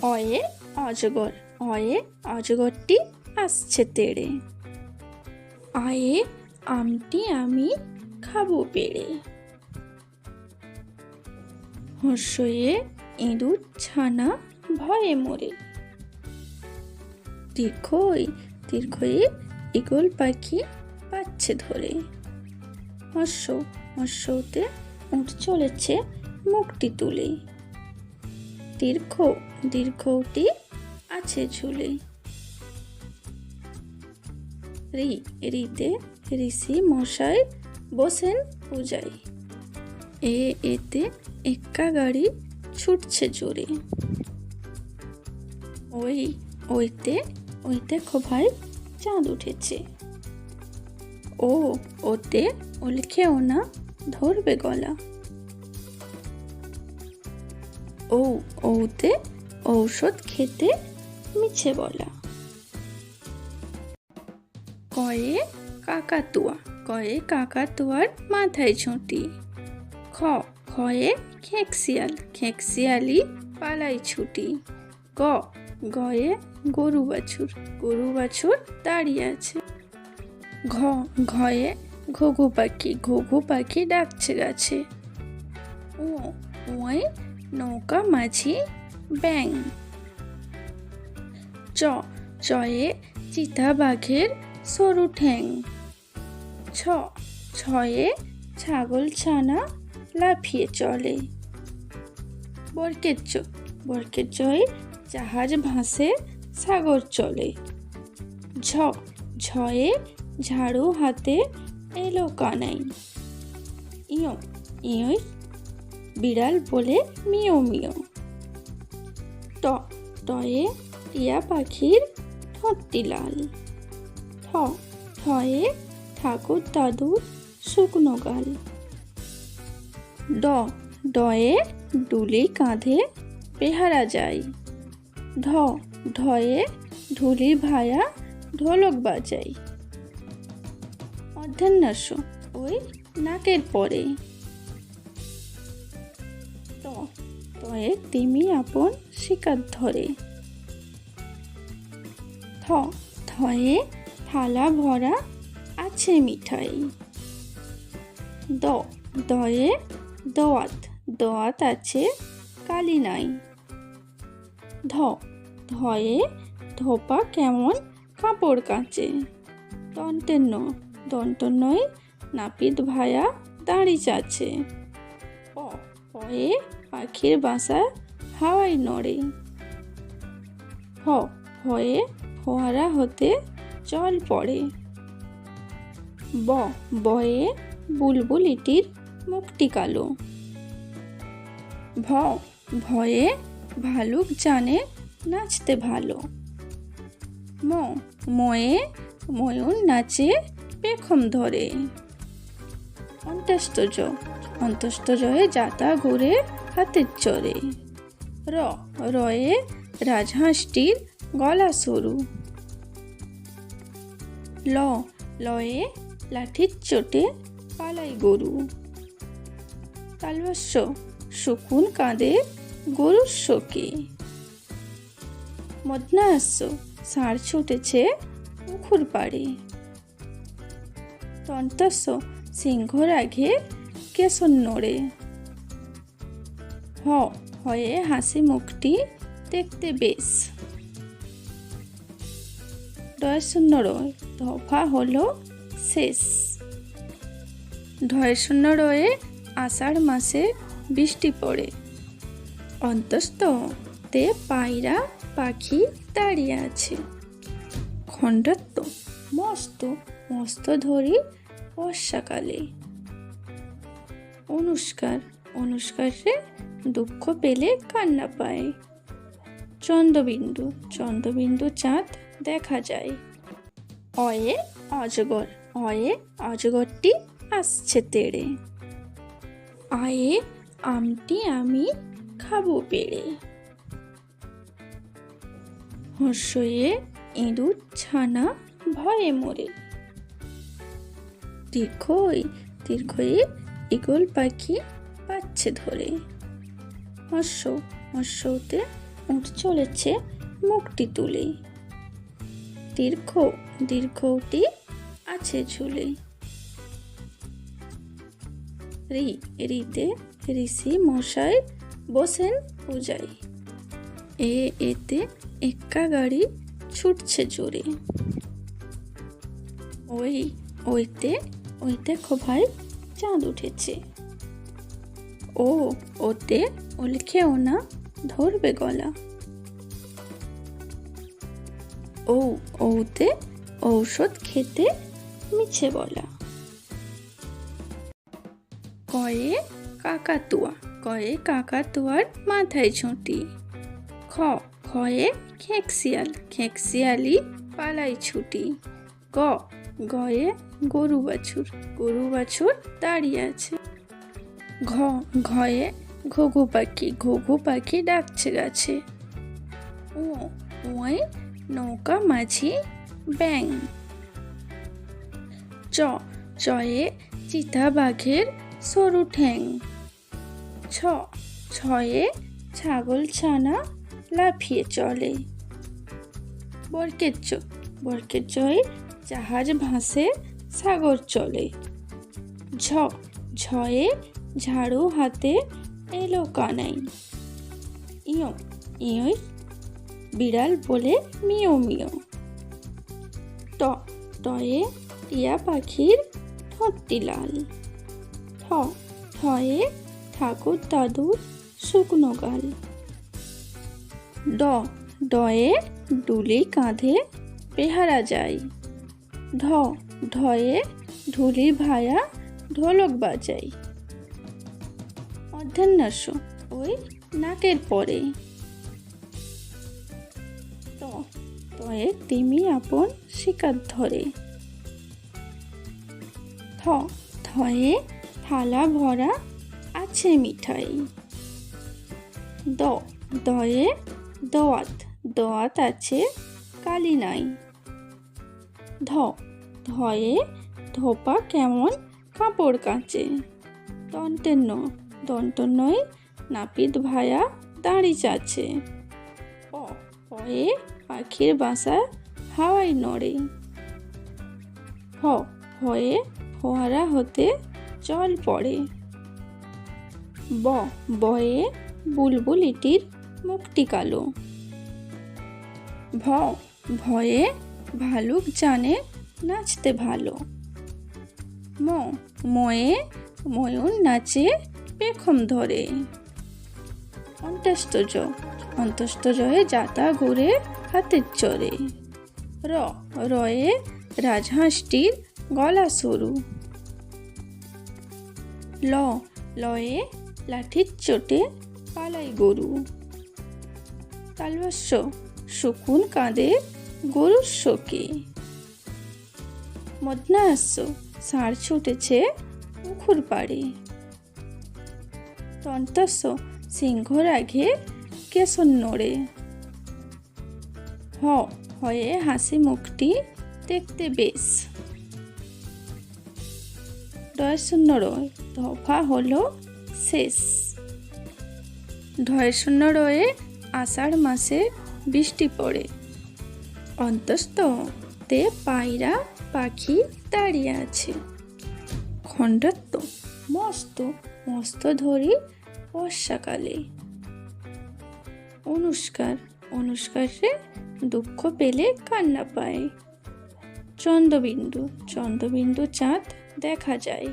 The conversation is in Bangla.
অয়ে অজগর, অয়ে অজগরটি আসছে তেড়ে। আয়ে আমটি আমি খাবো পেড়ে। হর্ষয়ে ইঁদুর ছানা ভয়ে মরে। দীর্ঘই দীর্ঘয়ে ঈগল পাখি পাচ্ছে ধরে। হর্ষ হর্ষতে উঠ চলেছে মুখটি তুলে। দীর্ঘ দীর্ঘটি আছে ঝুলে। রি রিতে ঋষি মশাই বসেন পূজায়। এতে এক্কা গাড়ি ছুটছে জোরে। ওইতে দেখো ভাই চাঁদ উঠেছে। ওতে ওলখেও না ধরবে গলা। ওতে ঔষধ খেতে মিছে বলা। কয়ে কাকাতুয়া, কয়ে কাকাতুয়ার মাথায় ঝুঁটি। খয়ে খেঁকশিয়াল, খেঁকশিয়ালি পালাই ছুটি। গয়ে গরু বাছুর, গরু বাছুর দাঁড়িয়ে আছে। ঘয়ে ঘুঘু পাখি, ঘুঘু পাখি ডাকছে গাছে। ওই নৌকা মাঝি ব্যাং। চয়ে চিতা বাঘের সরু ঠ্যাং। ছয়ে ছাগল ছানা লাফিয়ে চলে। বরকের জয়ে জাহাজ ভাসে সাগর চলে। ঝয়ে ঝাড়ু হাতে এলো কানাই। ইয় বিড়াল বলে মিও মিও। টয়ে টিয়া পাখির ঠোঁটটি লাল। ঠয়ে ঠাকুর দাদুর শুকনো গাল। ডয়ে ডুলি কাঁধে বেহারা যায়। ঢয়ে ঢুলি ভায়া ঢোলক বাজাই। অর্ধান্যাস ওই নাকের পরে। তয়ে তিমি আপন শিকার ধরে। থয়ে থালা ভরা আছে মিঠাই। দয়ে দোয়াত আছে কালি নাই। ধয়ে ধোপা কেমন কাপড় কাচে। দন্তন্নয় নাপিত ভায়া দাঁড়ি চাচ্ছে। পয়ে পাখির বাসা হাওয়ায় নড়ে। হয়ে ফোয়ারা হতে জল পড়ে। বয়ে বুলবুলিটির মুখটি কালো। ভয়ে ভালুক জানে নাচতে ভালো। ময়ে ময়ূর নাচে পেখম ধরে। অন্তস্তজয়ে যাতা ঘুরে হাতের চরে। রয়ে রাজহাঁসটির গলা সরু। লয়ে লাঠির চোটে পালাই গরু। তালবস্য শকুন কাঁদে গরুর শোকে। মদনাস্য ষাঁড় ছুটেছে পুকুর পাড়ে। দন্তস্য সিংহ রাগে কেশর নড়ে। হয়ে হাসি মুখটি দেখতে বেশ। ডয়শূন্য রয় দফা হলো শেষ। ঢয়শূন্য রয়ে আষাঢ় মাসে বৃষ্টি পড়ে। অন্তস্থ তে পায়রা পাখি দাঁড়িয়ে আছে। খণ্ডত্ব মস্ত মস্ত ধরি বর্ষাকালে। অনুষ্কারে দুঃখ পেলে কান্না পায়। চন্দ্রবিন্দু চাঁদ দেখা যায়। অয়ে অজগর, অয়ে অজগরটি আসছে তেড়ে। আয়ে আমটি আমি খাবো পেড়ে। হর্ষয়ে ইঁদুর ছানা ভয়ে মরে। দীর্ঘয়ে ঈগল পাখি পাচ্ছে ধরে। হর্ষতে উঠ চলেছে মুখটি তুলে। দীর্ঘ দীর্ঘটি আছে ঝুলে। রিতে ঋষি মশাই বসেন পূজায়। এতে এক্কা গাড়ি ছুটছে জোরে। ওই দেখো ভাই চাঁদ উঠেছে। ওতে ওলখেও না ধরবে গলা। ওতে ঔষধ খেতে মিছে বলা। কয়ে কাকাতুয়ার মাথায় ঝুঁটি। খয়ে খেঁকশিয়ালি পালাই ছুটি। গয়ে গরু বাছুর দাঁড়িয়ে আছে। ঘয়ে ঘুঘু পাখি ডাকছে গাছে। ওই নৌকা মাঝি ব্যাং। চয়ে চিতা বাঘের সরু ঠ্যাং। ছয়ে ছাগল ছানা লাফিয়ে চলে। বরকের জয়ে জাহাজ ভাসে সাগর চলে। ঝয়ে ঝাড়ু হাতে এলো কানাই। ইয়োই বিড়াল বলে মিও মিও। টয়ে টিয়া পাখির ঠোঁটটি লাল। ঠয়ে ঠাকুর দাদুর শুকনো গাল। ডয়ে ডুলি কাঁধে পেহারা যায়। ঢয়ে ঢুলি ভায়া ঢোলক বাজাই। অর্ধান্যাস ওই নাকের পরে। তয়ে তিমি আপন শিকার ধরে। থয়ে থালা ভরা আছে মিঠাই। দয়ে দোয়াত আছে কালি নাই। ধয়ে ধোপা কেমন কাপড় কাচে। দন্তনয় নাপিত ভায়া দাঁড়ি চাচ্ছে। পয়ে পাখির বাসা হাওয়ায় নড়ে। ভয়ে ফোয়ারা হতে জল পড়ে। বয়ে বুলবুলিটির মুখটি কালো। ভয়ে ভালুক জানে নাচতে ভালো। ময়ে ময়ূর নাচে পেখম ধরে। অন্তস্তজয়ে যাতা ঘুরে হাতের চরে। রয়ে রাজহাঁসটির গলা সরু। লয়ে লাঠির চোটে পালাই গরু। তালবস্য শকুন কাঁদে গরুর শোকে। মদনাহাস্য ষাঁড় ছুটেছে পুকুর পাড়ে। দন্তস্য সিংহ রাগে কেশর নড়ে। হয়ে হাসি মুখটি দেখতে বেশ। রয় দফা হলো শেষ। রয়ে আষাঢ় মাসে বৃষ্টি পড়ে। অন্তস্থ তে পায়রা পাখি দাঁড়িয়ে আছে। খণ্ডত্ব মস্ত ধরি বর্ষাকালে। অনুষ্কারে দুঃখ পেলে কান্না পায়। চন্দ্রবিন্দু চাঁদ দেখা যায়।